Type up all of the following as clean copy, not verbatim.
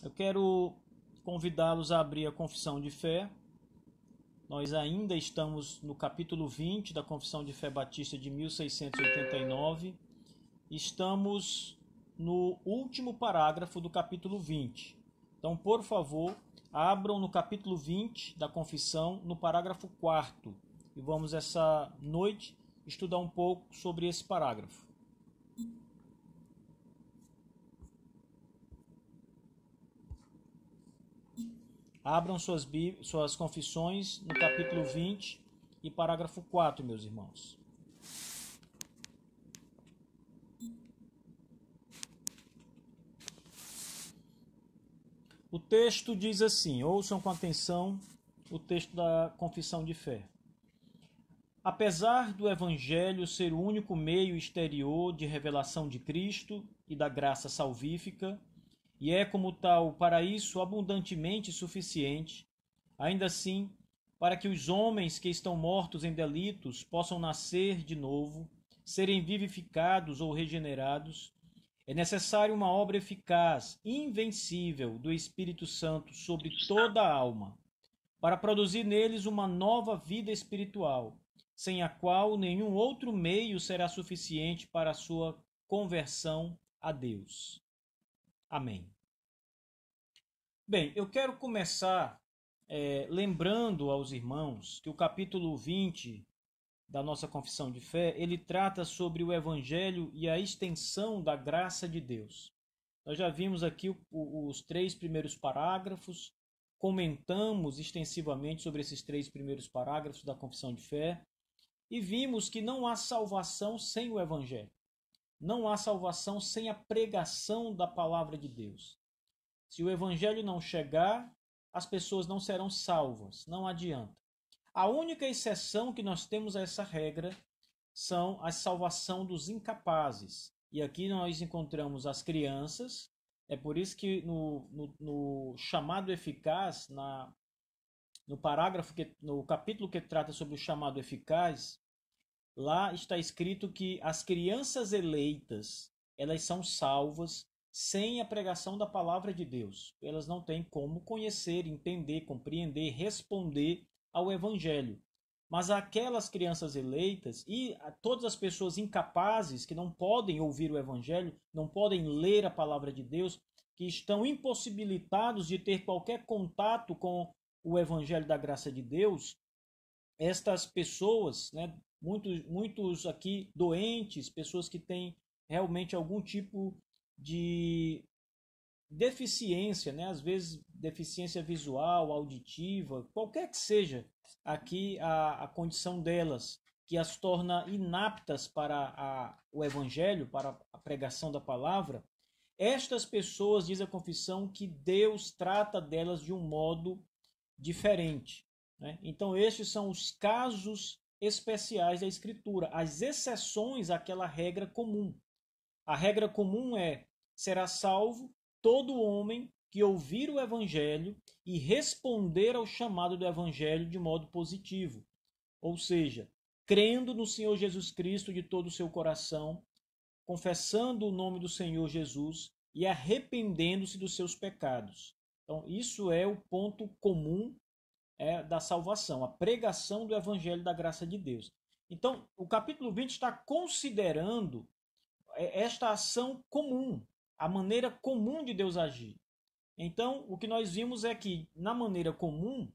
Eu quero convidá-los a abrir a Confissão de Fé. Nós ainda estamos no capítulo 20 da Confissão de Fé Batista de 1689. Estamos no último parágrafo do capítulo 20. Então, por favor, abram no capítulo 20 da Confissão, no parágrafo 4º. E vamos essa noite estudar um pouco sobre esse parágrafo. Abram suas confissões no capítulo 20 e parágrafo 4, meus irmãos. O texto diz assim, ouçam com atenção o texto da Confissão de Fé. Apesar do Evangelho ser o único meio exterior de revelação de Cristo e da graça salvífica, e é como tal para isso abundantemente suficiente, ainda assim, para que os homens que estão mortos em delitos possam nascer de novo, serem vivificados ou regenerados, é necessário uma obra eficaz, invencível do Espírito Santo sobre toda a alma, para produzir neles uma nova vida espiritual, sem a qual nenhum outro meio será suficiente para a sua conversão a Deus. Amém. Bem, eu quero começar lembrando aos irmãos que o capítulo 20 da nossa Confissão de Fé, ele trata sobre o Evangelho e a extensão da graça de Deus. Nós já vimos aqui os 3 primeiros parágrafos, comentamos extensivamente sobre esses 3 primeiros parágrafos da Confissão de Fé e vimos que não há salvação sem o Evangelho. Não há salvação sem a pregação da palavra de Deus. Se o Evangelho não chegar, as pessoas não serão salvas, não adianta. A única exceção que nós temos a essa regra são a salvação dos incapazes. E aqui nós encontramos as crianças, é por isso que no chamado eficaz, no capítulo que trata sobre o chamado eficaz, lá está escrito que as crianças eleitas, elas são salvas sem a pregação da palavra de Deus. Elas não têm como conhecer, entender, compreender, responder ao Evangelho. Mas aquelas crianças eleitas e todas as pessoas incapazes que não podem ouvir o Evangelho, não podem ler a palavra de Deus, que estão impossibilitados de ter qualquer contato com o Evangelho da graça de Deus, estas pessoas, né, muitos aqui doentes, pessoas que têm realmente algum tipo de deficiência, né? Às vezes deficiência visual, auditiva, qualquer que seja aqui a condição delas, que as torna inaptas para o Evangelho, para a pregação da palavra, estas pessoas, diz a confissão, que Deus trata delas de um modo diferente, né? Então estes são os casos especiais da Escritura, as exceções àquela regra comum. A regra comum será salvo todo homem que ouvir o Evangelho e responder ao chamado do Evangelho de modo positivo. Ou seja, crendo no Senhor Jesus Cristo de todo o seu coração, confessando o nome do Senhor Jesus e arrependendo-se dos seus pecados. Então, isso é o ponto comum da salvação, a pregação do Evangelho da graça de Deus. Então, o capítulo 20 está considerando esta ação comum, a maneira comum de Deus agir. Então, o que nós vimos é que, na maneira comum,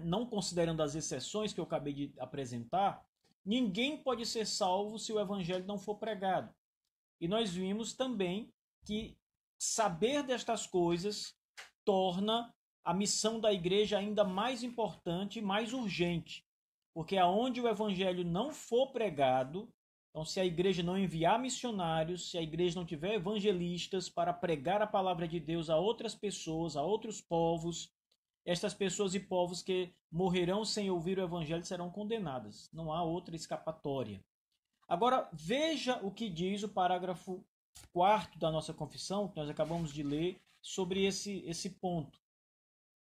não considerando as exceções que eu acabei de apresentar, ninguém pode ser salvo se o Evangelho não for pregado. E nós vimos também que saber destas coisas torna a missão da igreja ainda mais importante e mais urgente. Porque aonde o Evangelho não for pregado, então, se a igreja não enviar missionários, se a igreja não tiver evangelistas para pregar a palavra de Deus a outras pessoas, a outros povos, estas pessoas e povos que morrerão sem ouvir o evangelho serão condenadas. Não há outra escapatória. Agora, veja o que diz o parágrafo 4º da nossa confissão, que nós acabamos de ler, sobre esse ponto.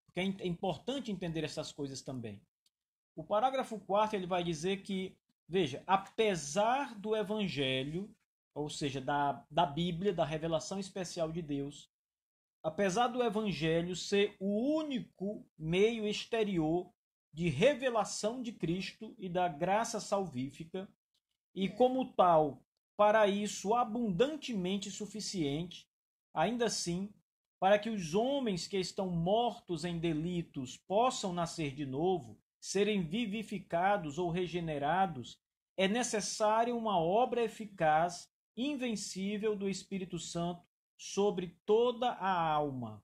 Porque é importante entender essas coisas também. O parágrafo 4º ele vai dizer que, veja, apesar do Evangelho, ou seja, da Bíblia, da revelação especial de Deus, apesar do Evangelho ser o único meio exterior de revelação de Cristo e da graça salvífica, e como tal, para isso abundantemente suficiente, ainda assim, para que os homens que estão mortos em delitos possam nascer de novo, serem vivificados ou regenerados, é necessária uma obra eficaz, invencível do Espírito Santo sobre toda a alma,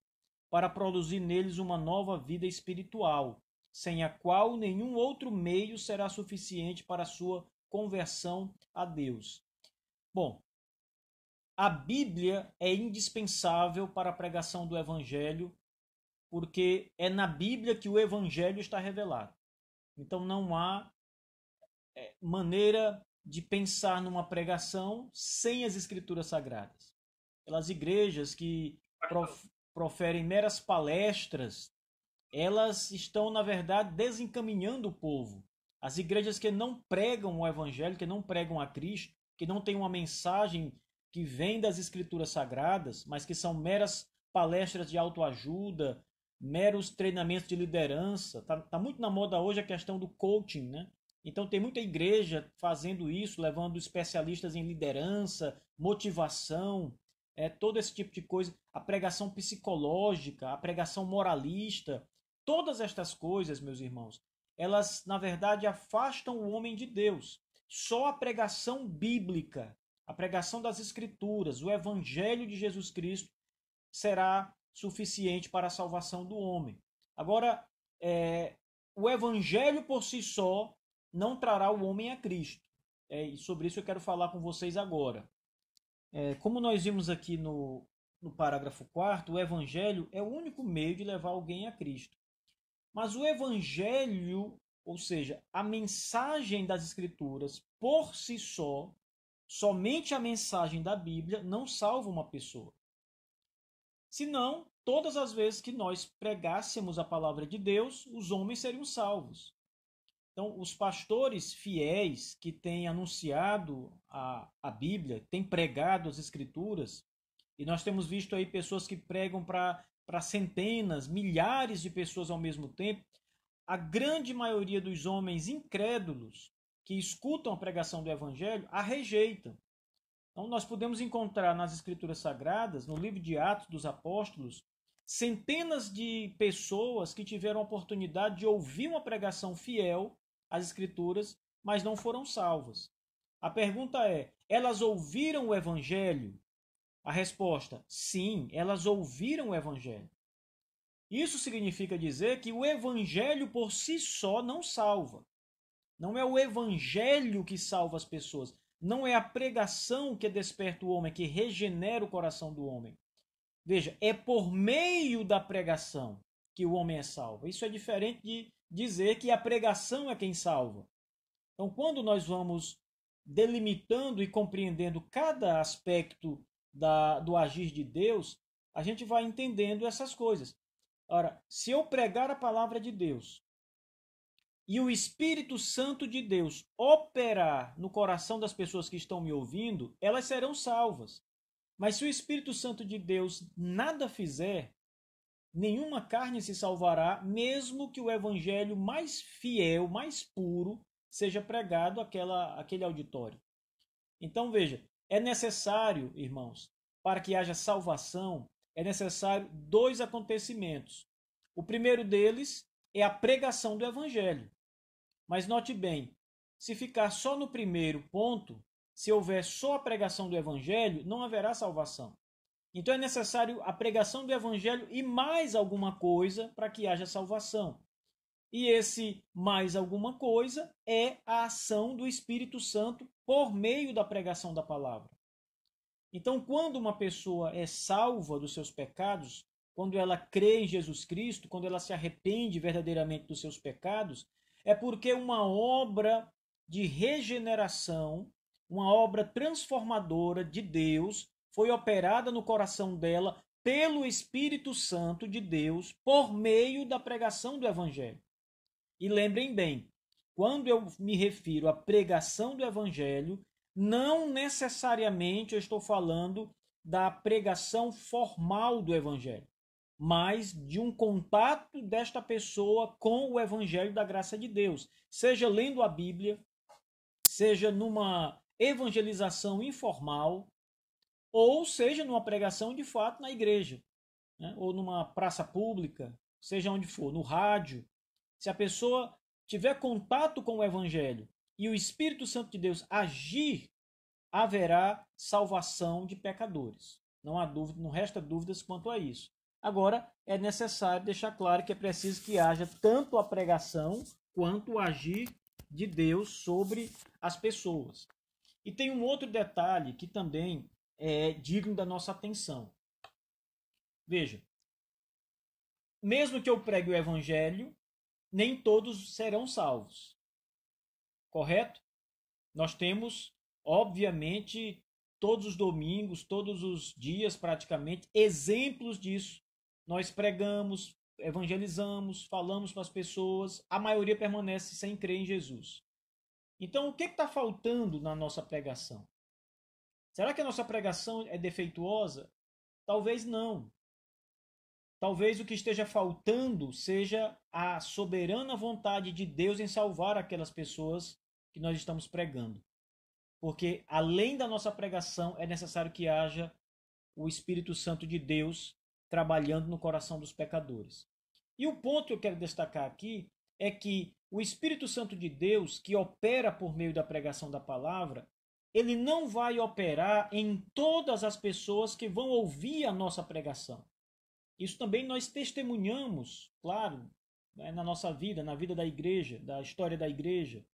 para produzir neles uma nova vida espiritual, sem a qual nenhum outro meio será suficiente para a sua conversão a Deus. Bom, a Bíblia é indispensável para a pregação do Evangelho, porque é na Bíblia que o Evangelho está revelado. Então não há maneira de pensar numa pregação sem as Escrituras Sagradas. Pelas igrejas que proferem meras palestras, elas estão, na verdade, desencaminhando o povo. As igrejas que não pregam o Evangelho, que não pregam a Cristo, que não têm uma mensagem que vem das Escrituras Sagradas, mas que são meras palestras de autoajuda, meros treinamentos de liderança. Tá muito na moda hoje a questão do coaching, né? Então tem muita igreja fazendo isso, levando especialistas em liderança, motivação, todo esse tipo de coisa, a pregação psicológica, a pregação moralista, todas estas coisas, meus irmãos, elas, na verdade, afastam o homem de Deus. Só a pregação bíblica, a pregação das Escrituras, o Evangelho de Jesus Cristo, será suficiente para a salvação do homem. Agora, o Evangelho por si só não trará o homem a Cristo. E sobre isso eu quero falar com vocês agora. Como nós vimos aqui no parágrafo 4º, o Evangelho é o único meio de levar alguém a Cristo. Mas o Evangelho, ou seja, a mensagem das Escrituras, por si só, somente a mensagem da Bíblia não salva uma pessoa. Senão, todas as vezes que nós pregássemos a palavra de Deus, os homens seriam salvos. Então, os pastores fiéis que têm anunciado a Bíblia, têm pregado as Escrituras, e nós temos visto aí pessoas que pregam para centenas, milhares de pessoas ao mesmo tempo, a grande maioria dos homens incrédulos que escutam a pregação do Evangelho a rejeitam. Então, nós podemos encontrar nas Escrituras Sagradas, no livro de Atos dos Apóstolos, centenas de pessoas que tiveram a oportunidade de ouvir uma pregação fiel às Escrituras, mas não foram salvas. A pergunta é: elas ouviram o Evangelho? A resposta: sim, elas ouviram o Evangelho. Isso significa dizer que o Evangelho por si só não salva. Não é o Evangelho que salva as pessoas. Não é a pregação que desperta o homem, que regenera o coração do homem. Veja, é por meio da pregação que o homem é salvo. Isso é diferente de dizer que a pregação é quem salva. Então, quando nós vamos delimitando e compreendendo cada aspecto do agir de Deus, a gente vai entendendo essas coisas. Ora, se eu pregar a palavra de Deus e o Espírito Santo de Deus operar no coração das pessoas que estão me ouvindo, elas serão salvas. Mas se o Espírito Santo de Deus nada fizer, nenhuma carne se salvará, mesmo que o evangelho mais fiel, mais puro, seja pregado àquele auditório. Então, veja, é necessário, irmãos, para que haja salvação, é necessário 2 acontecimentos. O primeiro deles é a pregação do evangelho. Mas note bem, se ficar só no primeiro ponto, se houver só a pregação do evangelho, não haverá salvação. Então é necessário a pregação do evangelho e mais alguma coisa para que haja salvação. E esse mais alguma coisa é a ação do Espírito Santo por meio da pregação da palavra. Então, quando uma pessoa é salva dos seus pecados, quando ela crê em Jesus Cristo, quando ela se arrepende verdadeiramente dos seus pecados, é porque uma obra de regeneração, uma obra transformadora de Deus foi operada no coração dela pelo Espírito Santo de Deus por meio da pregação do Evangelho. E lembrem bem, quando eu me refiro à pregação do Evangelho, não necessariamente eu estou falando da pregação formal do evangelho, mas de um contato desta pessoa com o evangelho da graça de Deus, seja lendo a Bíblia, seja numa evangelização informal, ou seja numa pregação de fato na igreja, né? Ou numa praça pública, seja onde for, no rádio. Se a pessoa tiver contato com o evangelho e o Espírito Santo de Deus agir, haverá salvação de pecadores. Não há dúvida, não resta dúvidas quanto a isso. Agora, é necessário deixar claro que é preciso que haja tanto a pregação quanto o agir de Deus sobre as pessoas. E tem um outro detalhe que também é digno da nossa atenção. Veja, mesmo que eu pregue o evangelho, nem todos serão salvos. Correto? Nós temos, obviamente, todos os domingos, todos os dias praticamente, exemplos disso. Nós pregamos, evangelizamos, falamos para as pessoas, a maioria permanece sem crer em Jesus. Então, o que está faltando na nossa pregação? Será que a nossa pregação é defeituosa? Talvez não. Talvez o que esteja faltando seja a soberana vontade de Deus em salvar aquelas pessoas que nós estamos pregando. Porque, além da nossa pregação, é necessário que haja o Espírito Santo de Deus trabalhando no coração dos pecadores. E o ponto que eu quero destacar aqui é que o Espírito Santo de Deus, que opera por meio da pregação da palavra, ele não vai operar em todas as pessoas que vão ouvir a nossa pregação. Isso também nós testemunhamos, claro, né, na nossa vida, na vida da igreja, da história da igreja.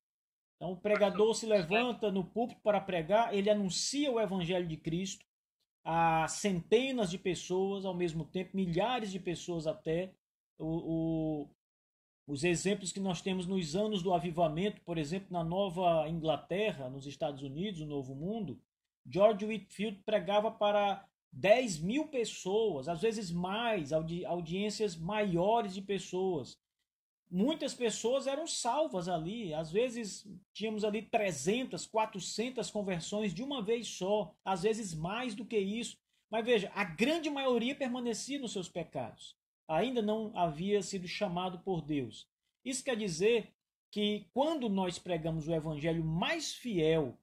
Então, o pregador se levanta no púlpito para pregar, ele anuncia o evangelho de Cristo a centenas de pessoas ao mesmo tempo, milhares de pessoas até. Os exemplos que nós temos nos anos do avivamento, por exemplo, na Nova Inglaterra, nos Estados Unidos, no Novo Mundo, George Whitefield pregava para 10.000 pessoas, às vezes mais, audiências maiores de pessoas. Muitas pessoas eram salvas ali, às vezes tínhamos ali 300, 400 conversões de uma vez só, às vezes mais do que isso. Mas veja, a grande maioria permanecia nos seus pecados, ainda não havia sido chamado por Deus. Isso quer dizer que quando nós pregamos o evangelho mais fiel,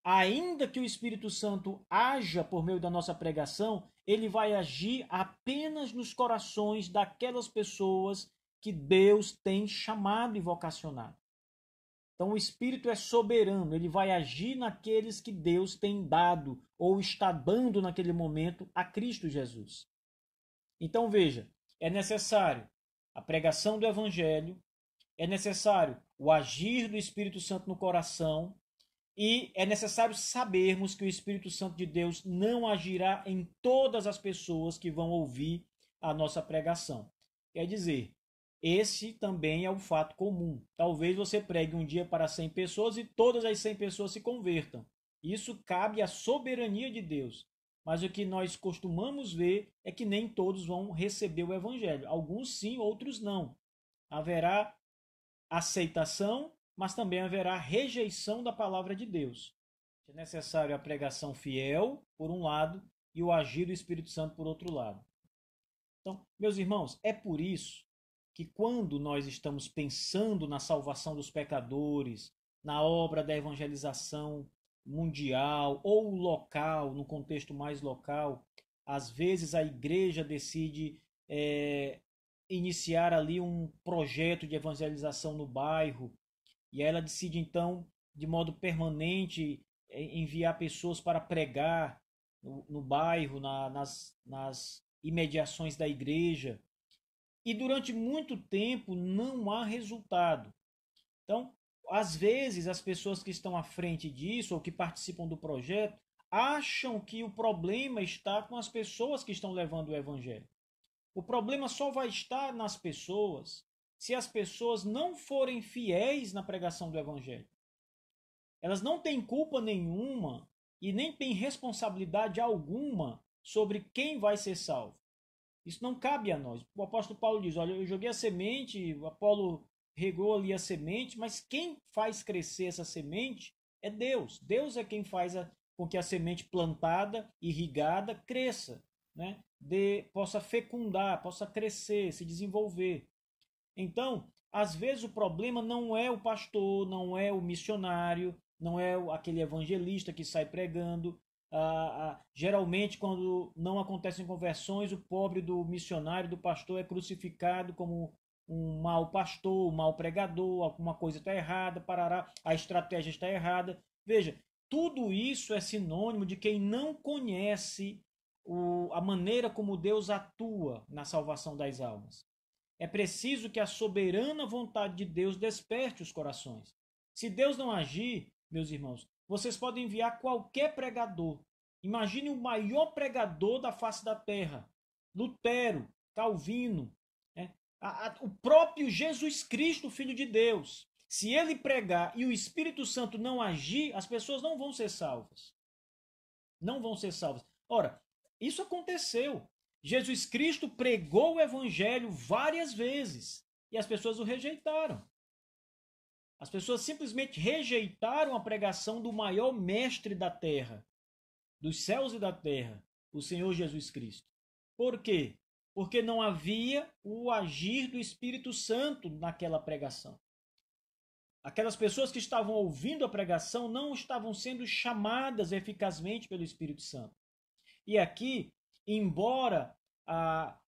ainda que o Espírito Santo haja por meio da nossa pregação, ele vai agir apenas nos corações daquelas pessoas que Deus tem chamado e vocacionado. Então o Espírito é soberano, ele vai agir naqueles que Deus tem dado ou está dando naquele momento a Cristo Jesus. Então veja, é necessário a pregação do Evangelho, é necessário o agir do Espírito Santo no coração e é necessário sabermos que o Espírito Santo de Deus não agirá em todas as pessoas que vão ouvir a nossa pregação. Quer dizer, esse também é um fato comum. Talvez você pregue um dia para 100 pessoas e todas as 100 pessoas se convertam. Isso cabe à soberania de Deus. Mas o que nós costumamos ver é que nem todos vão receber o evangelho. Alguns sim, outros não. Haverá aceitação, mas também haverá rejeição da palavra de Deus. É necessário a pregação fiel, por um lado, e o agir do Espírito Santo, por outro lado. Então, meus irmãos, é por isso que quando nós estamos pensando na salvação dos pecadores, na obra da evangelização mundial ou local, no contexto mais local, às vezes a igreja decide iniciar ali um projeto de evangelização no bairro e ela decide então, de modo permanente, enviar pessoas para pregar no bairro, nas imediações da igreja. E durante muito tempo não há resultado. Então, às vezes, as pessoas que estão à frente disso ou que participam do projeto acham que o problema está com as pessoas que estão levando o evangelho. O problema só vai estar nas pessoas se as pessoas não forem fiéis na pregação do evangelho. Elas não têm culpa nenhuma e nem têm responsabilidade alguma sobre quem vai ser salvo. Isso não cabe a nós. O apóstolo Paulo diz, olha, eu joguei a semente, o Apolo regou ali a semente, mas quem faz crescer essa semente é Deus. Deus é quem faz com que a semente plantada, irrigada, cresça, né? Possa fecundar, possa crescer, se desenvolver. Então, às vezes o problema não é o pastor, não é o missionário, não é aquele evangelista que sai pregando. Geralmente, quando não acontecem conversões, o pobre do missionário, do pastor, é crucificado como um mau pastor, um mau pregador, alguma coisa está errada, parará, a estratégia está errada. Veja, tudo isso é sinônimo de quem não conhece a maneira como Deus atua na salvação das almas. É preciso que a soberana vontade de Deus desperte os corações. Se Deus não agir, meus irmãos, vocês podem enviar qualquer pregador. Imagine o maior pregador da face da terra. Lutero, Calvino, né? O próprio Jesus Cristo, Filho de Deus. Se ele pregar e o Espírito Santo não agir, as pessoas não vão ser salvas. Não vão ser salvas. Ora, isso aconteceu. Jesus Cristo pregou o evangelho várias vezes e as pessoas o rejeitaram. As pessoas simplesmente rejeitaram a pregação do maior mestre da terra, dos céus e da terra, o Senhor Jesus Cristo. Por quê? Porque não havia o agir do Espírito Santo naquela pregação. Aquelas pessoas que estavam ouvindo a pregação não estavam sendo chamadas eficazmente pelo Espírito Santo. E aqui, embora a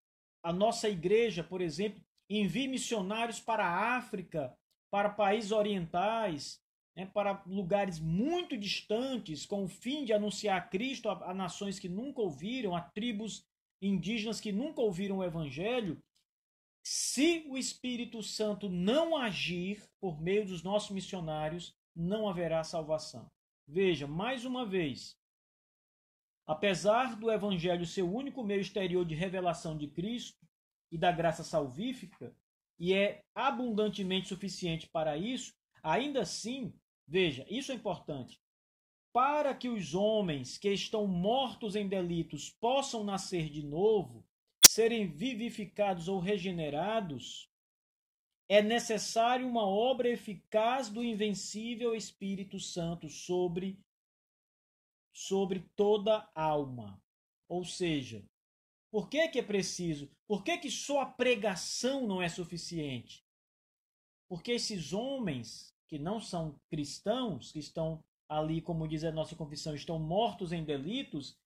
nossa igreja, por exemplo, envie missionários para a África, para países orientais, né, para lugares muito distantes, com o fim de anunciar Cristo a nações que nunca ouviram, a tribos indígenas que nunca ouviram o Evangelho, se o Espírito Santo não agir por meio dos nossos missionários, não haverá salvação. Veja, mais uma vez, apesar do Evangelho ser o único meio exterior de revelação de Cristo e da graça salvífica, e é abundantemente suficiente para isso, ainda assim, veja, isso é importante, para que os homens que estão mortos em delitos possam nascer de novo, serem vivificados ou regenerados, é necessário uma obra eficaz do invencível Espírito Santo sobre toda a alma. Ou seja, por que é preciso? Por que só a pregação não é suficiente? Porque esses homens que não são cristãos, que estão ali, como diz a nossa confissão, estão mortos em delitos,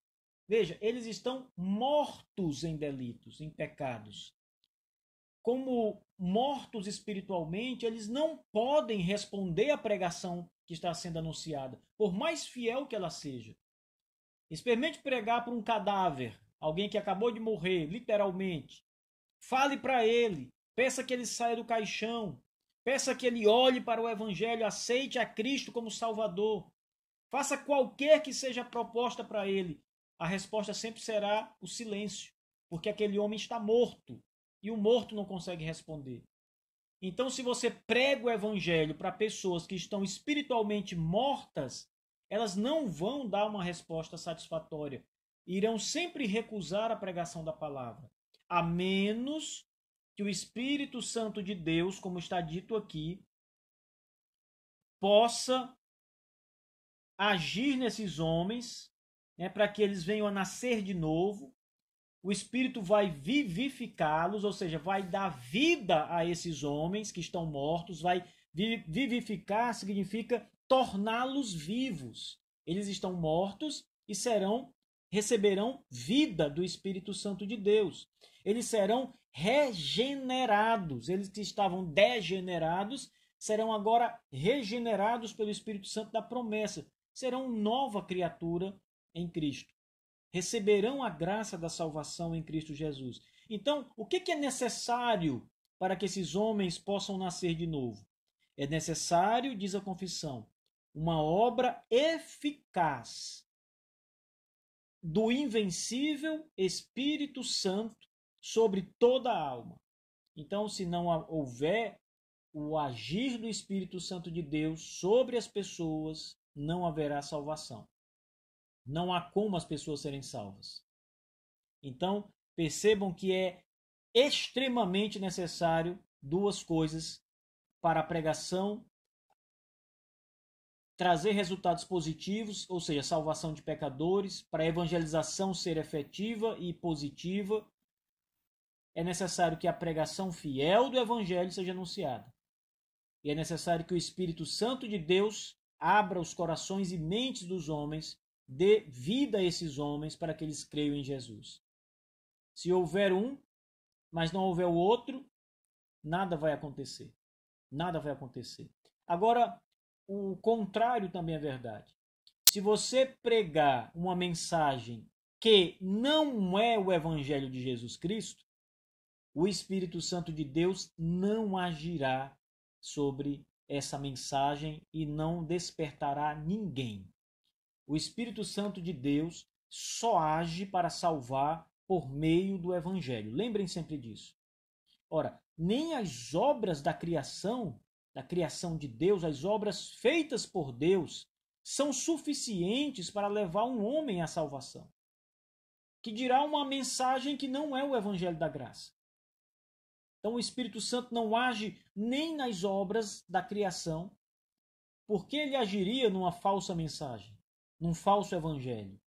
veja, eles estão mortos em delitos, em pecados. Como mortos espiritualmente, eles não podem responder à pregação que está sendo anunciada, por mais fiel que ela seja. Experimente pregar para um cadáver, alguém que acabou de morrer, literalmente. Fale para ele, peça que ele saia do caixão, peça que ele olhe para o Evangelho, aceite a Cristo como Salvador. Faça qualquer que seja a proposta para ele. A resposta sempre será o silêncio, porque aquele homem está morto e o morto não consegue responder. Então, se você prega o Evangelho para pessoas que estão espiritualmente mortas, elas não vão dar uma resposta satisfatória. Irão sempre recusar a pregação da palavra, a menos que o Espírito Santo de Deus, como está dito aqui, possa agir nesses homens, né, para que eles venham a nascer de novo. O Espírito vai vivificá-los, ou seja, vai dar vida a esses homens que estão mortos, vai vivificar, significa torná-los vivos. Eles estão mortos e receberão vida do Espírito Santo de Deus. Eles serão regenerados. Eles que estavam degenerados serão agora regenerados pelo Espírito Santo da promessa. Serão nova criatura em Cristo. Receberão a graça da salvação em Cristo Jesus. Então, o que é necessário para que esses homens possam nascer de novo? É necessário, diz a confissão, uma obra eficaz do invencível Espírito Santo sobre toda a alma. Então, se não houver o agir do Espírito Santo de Deus sobre as pessoas, não haverá salvação. Não há como as pessoas serem salvas. Então, percebam que é extremamente necessário duas coisas para a pregação trazer resultados positivos, ou seja, salvação de pecadores, para a evangelização ser efetiva e positiva, é necessário que a pregação fiel do evangelho seja anunciada. E é necessário que o Espírito Santo de Deus abra os corações e mentes dos homens, dê vida a esses homens para que eles creiam em Jesus. Se houver um, mas não houver o outro, nada vai acontecer. Nada vai acontecer. Agora, o contrário também é verdade. Se você pregar uma mensagem que não é o Evangelho de Jesus Cristo, o Espírito Santo de Deus não agirá sobre essa mensagem e não despertará ninguém. O Espírito Santo de Deus só age para salvar por meio do Evangelho. Lembrem sempre disso. Ora, nem as obras da criação de Deus, as obras feitas por Deus, são suficientes para levar um homem à salvação. Que dirá uma mensagem que não é o Evangelho da graça. Então o Espírito Santo não age nem nas obras da criação, porque ele agiria numa falsa mensagem, num falso evangelho.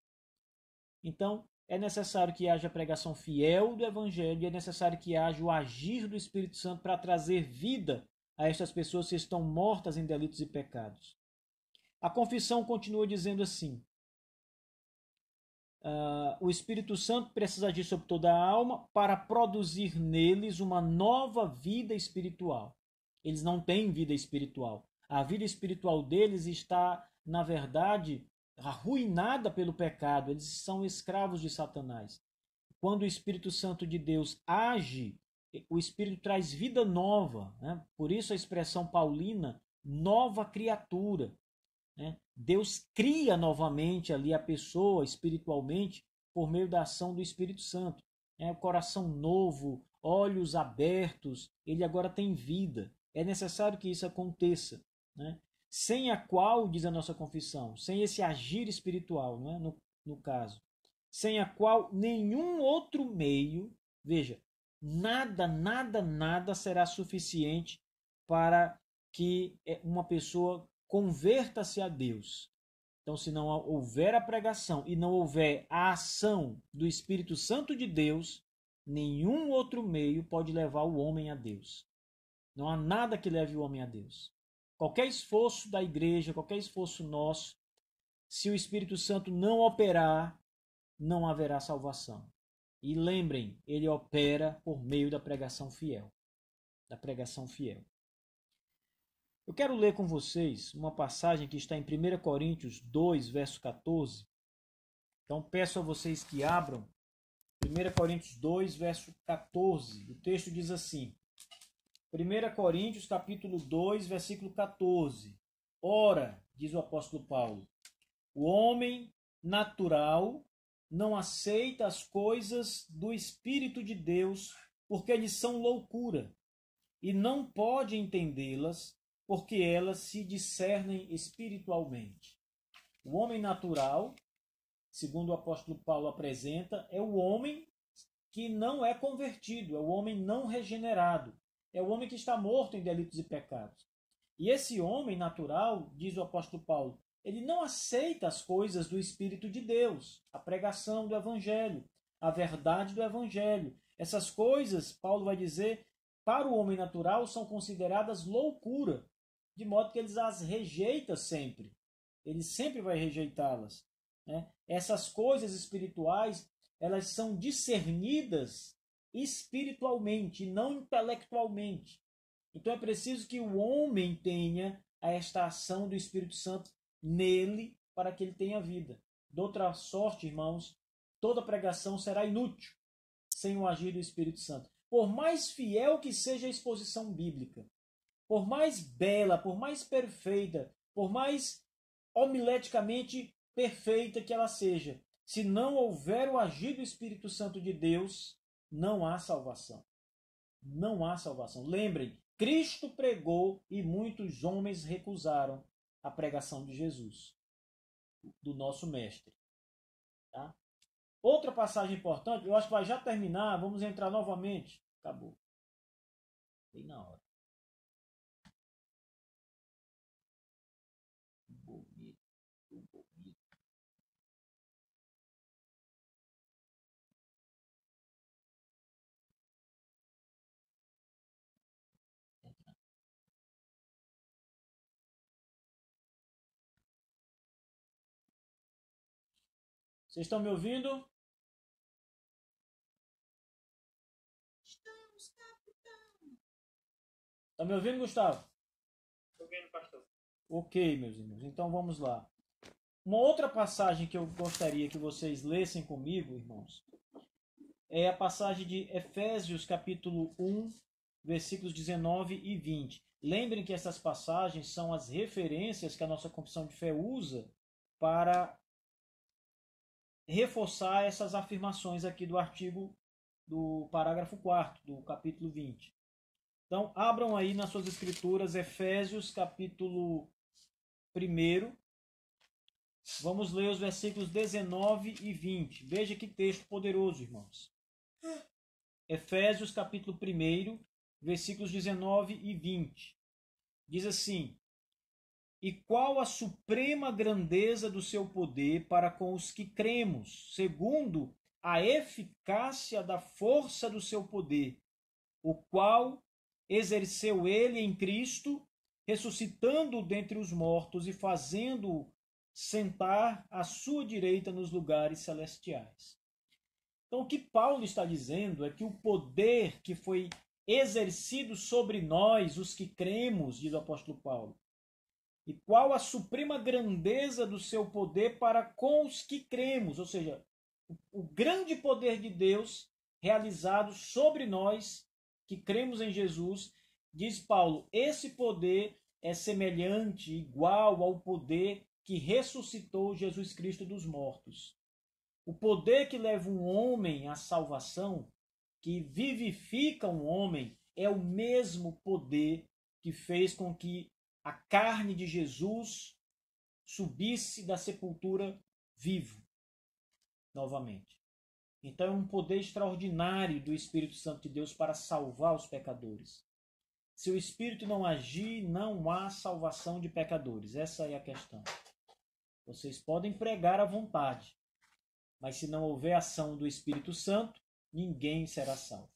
Então é necessário que haja a pregação fiel do evangelho e é necessário que haja o agir do Espírito Santo para trazer vida a estas pessoas que estão mortas em delitos e pecados. A confissão continua dizendo assim: o Espírito Santo precisa agir sobre toda a alma para produzir neles uma nova vida espiritual. Eles não têm vida espiritual. A vida espiritual deles está, na verdade, arruinada pelo pecado. Eles são escravos de Satanás. Quando o Espírito Santo de Deus age, o Espírito traz vida nova, né? Por isso a expressão paulina, nova criatura. Deus cria novamente ali a pessoa espiritualmente por meio da ação do Espírito Santo. Coração novo, olhos abertos, ele agora tem vida. É necessário que isso aconteça, né? Sem a qual, diz a nossa confissão, sem esse agir espiritual, não é? No caso, sem a qual nenhum outro meio, veja, nada será suficiente para que uma pessoa converta-se a Deus. Então, se não houver a pregação e não houver a ação do Espírito Santo de Deus, nenhum outro meio pode levar o homem a Deus. Não há nada que leve o homem a Deus. Qualquer esforço da igreja, qualquer esforço nosso, se o Espírito Santo não operar, não haverá salvação. E lembrem, ele opera por meio da pregação fiel. Da pregação fiel. Eu quero ler com vocês uma passagem que está em 1 Coríntios 2, verso 14. Então peço a vocês que abram 1 Coríntios 2, verso 14. O texto diz assim: 1 Coríntios capítulo 2, versículo 14. Ora, diz o apóstolo Paulo, o homem natural não aceita as coisas do Espírito de Deus, porque eles são loucura, e não pode entendê-las, porque elas se discernem espiritualmente. O homem natural, segundo o apóstolo Paulo apresenta, é o homem que não é convertido, é o homem não regenerado, é o homem que está morto em delitos e pecados. E esse homem natural, diz o apóstolo Paulo, ele não aceita as coisas do Espírito de Deus, a pregação do Evangelho, a verdade do Evangelho. Essas coisas, Paulo vai dizer, para o homem natural são consideradas loucura, de modo que eles as rejeita sempre. Ele sempre vai rejeitá-las. Essas coisas espirituais, elas são discernidas espiritualmente, não intelectualmente. Então é preciso que o homem tenha esta ação do Espírito Santo nele para que ele tenha vida. De outra sorte, irmãos, toda pregação será inútil sem o agir do Espírito Santo. Por mais fiel que seja a exposição bíblica, por mais bela, por mais perfeita, por mais homileticamente perfeita que ela seja, se não houver o agir do Espírito Santo de Deus, não há salvação. Não há salvação. Lembrem, Cristo pregou e muitos homens recusaram a pregação de Jesus, do nosso mestre. Tá? Outra passagem importante, eu acho que vai já terminar, vamos entrar novamente. Acabou. Bem na hora. Vocês estão me ouvindo? Estamos, capitão. Está me ouvindo, Gustavo? Estou vendo, pastor. Ok, meus irmãos. Então vamos lá. Uma outra passagem que eu gostaria que vocês lessem comigo, irmãos, é a passagem de Efésios, capítulo 1, versículos 19 e 20. Lembrem que essas passagens são as referências que a nossa confissão de fé usa para reforçar essas afirmações aqui do artigo do parágrafo 4º do capítulo 20. Então, abram aí nas suas escrituras Efésios, capítulo 1. Vamos ler os versículos 19 e 20. Veja que texto poderoso, irmãos. Efésios, capítulo 1, versículos 19 e 20. Diz assim: E qual a suprema grandeza do seu poder para com os que cremos, segundo a eficácia da força do seu poder, o qual exerceu ele em Cristo, ressuscitando-o dentre os mortos e fazendo-o sentar à sua direita nos lugares celestiais. Então, o que Paulo está dizendo é que o poder que foi exercido sobre nós, os que cremos, diz o apóstolo Paulo, e qual a suprema grandeza do seu poder para com os que cremos, ou seja, o grande poder de Deus realizado sobre nós que cremos em Jesus, diz Paulo, esse poder é semelhante, igual ao poder que ressuscitou Jesus Cristo dos mortos. O poder que leva um homem à salvação, que vivifica um homem, é o mesmo poder que fez com que a carne de Jesus subisse da sepultura vivo, novamente. Então é um poder extraordinário do Espírito Santo de Deus para salvar os pecadores. Se o Espírito não agir, não há salvação de pecadores. Essa é a questão. Vocês podem pregar à vontade, mas se não houver ação do Espírito Santo, ninguém será salvo.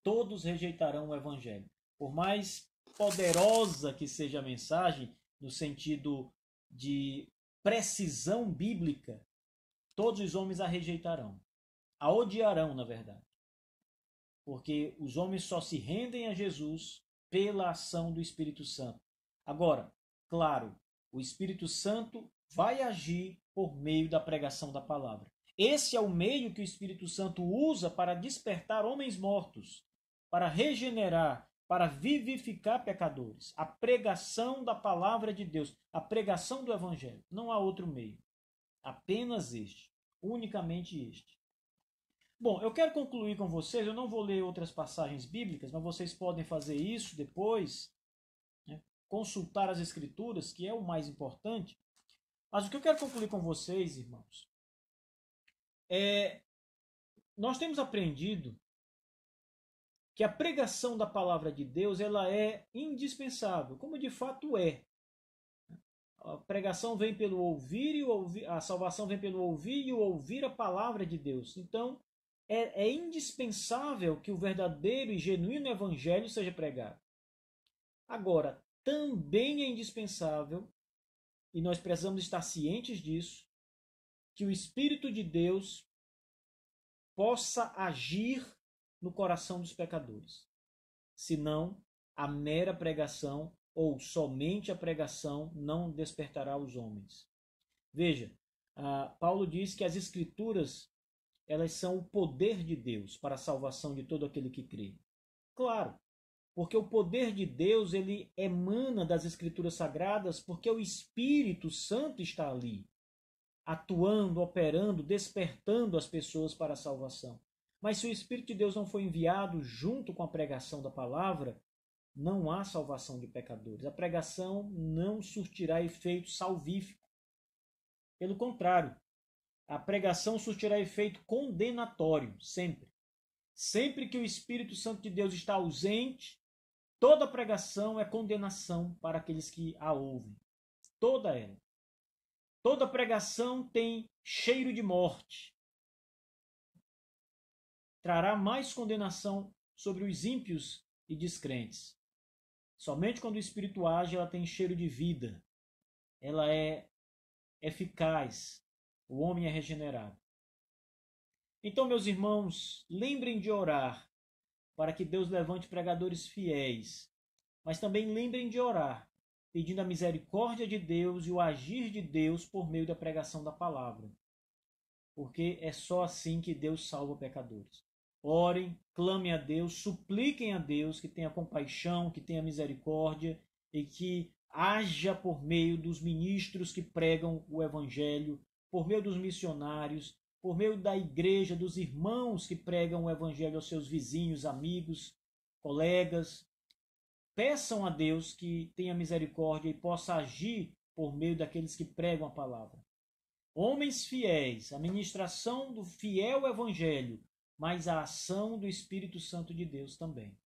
Todos rejeitarão o Evangelho. Por mais poderosa que seja a mensagem, no sentido de precisão bíblica, todos os homens a rejeitarão. A odiarão, na verdade. Porque os homens só se rendem a Jesus pela ação do Espírito Santo. Agora, claro, o Espírito Santo vai agir por meio da pregação da palavra. Esse é o meio que o Espírito Santo usa para despertar homens mortos, para regenerar, para vivificar pecadores. A pregação da palavra de Deus, a pregação do Evangelho. Não há outro meio. Apenas este. Unicamente este. Bom, eu quero concluir com vocês, eu não vou ler outras passagens bíblicas, mas vocês podem fazer isso depois, né? Consultar as escrituras, que é o mais importante. Mas o que eu quero concluir com vocês, irmãos, nós temos aprendido que a pregação da palavra de Deus ela é indispensável, como de fato é. A pregação vem pelo ouvir e a salvação vem pelo ouvir e o ouvir a palavra de Deus. Então, é indispensável que o verdadeiro e genuíno evangelho seja pregado. Agora, também é indispensável, e nós precisamos estar cientes disso, que o Espírito de Deus possa agir no coração dos pecadores. Senão, a mera pregação ou somente a pregação não despertará os homens. Veja, Paulo diz que as Escrituras elas são o poder de Deus para a salvação de todo aquele que crê. Claro, porque o poder de Deus ele emana das Escrituras Sagradas porque o Espírito Santo está ali, atuando, operando, despertando as pessoas para a salvação. Mas se o Espírito de Deus não for enviado junto com a pregação da palavra, não há salvação de pecadores. A pregação não surtirá efeito salvífico. Pelo contrário, a pregação surtirá efeito condenatório, sempre. Sempre que o Espírito Santo de Deus está ausente, toda pregação é condenação para aqueles que a ouvem. Toda ela. Toda pregação tem cheiro de morte. Trará mais condenação sobre os ímpios e descrentes. Somente quando o Espírito age, ela tem cheiro de vida. Ela é eficaz. O homem é regenerado. Então, meus irmãos, lembrem de orar para que Deus levante pregadores fiéis, mas também lembrem de orar, pedindo a misericórdia de Deus e o agir de Deus por meio da pregação da palavra. Porque é só assim que Deus salva pecadores. Orem, clamem a Deus, supliquem a Deus que tenha compaixão, que tenha misericórdia e que haja por meio dos ministros que pregam o Evangelho, por meio dos missionários, por meio da igreja, dos irmãos que pregam o Evangelho aos seus vizinhos, amigos, colegas. Peçam a Deus que tenha misericórdia e possa agir por meio daqueles que pregam a palavra. Homens fiéis, a ministração do fiel Evangelho, mas a ação do Espírito Santo de Deus também.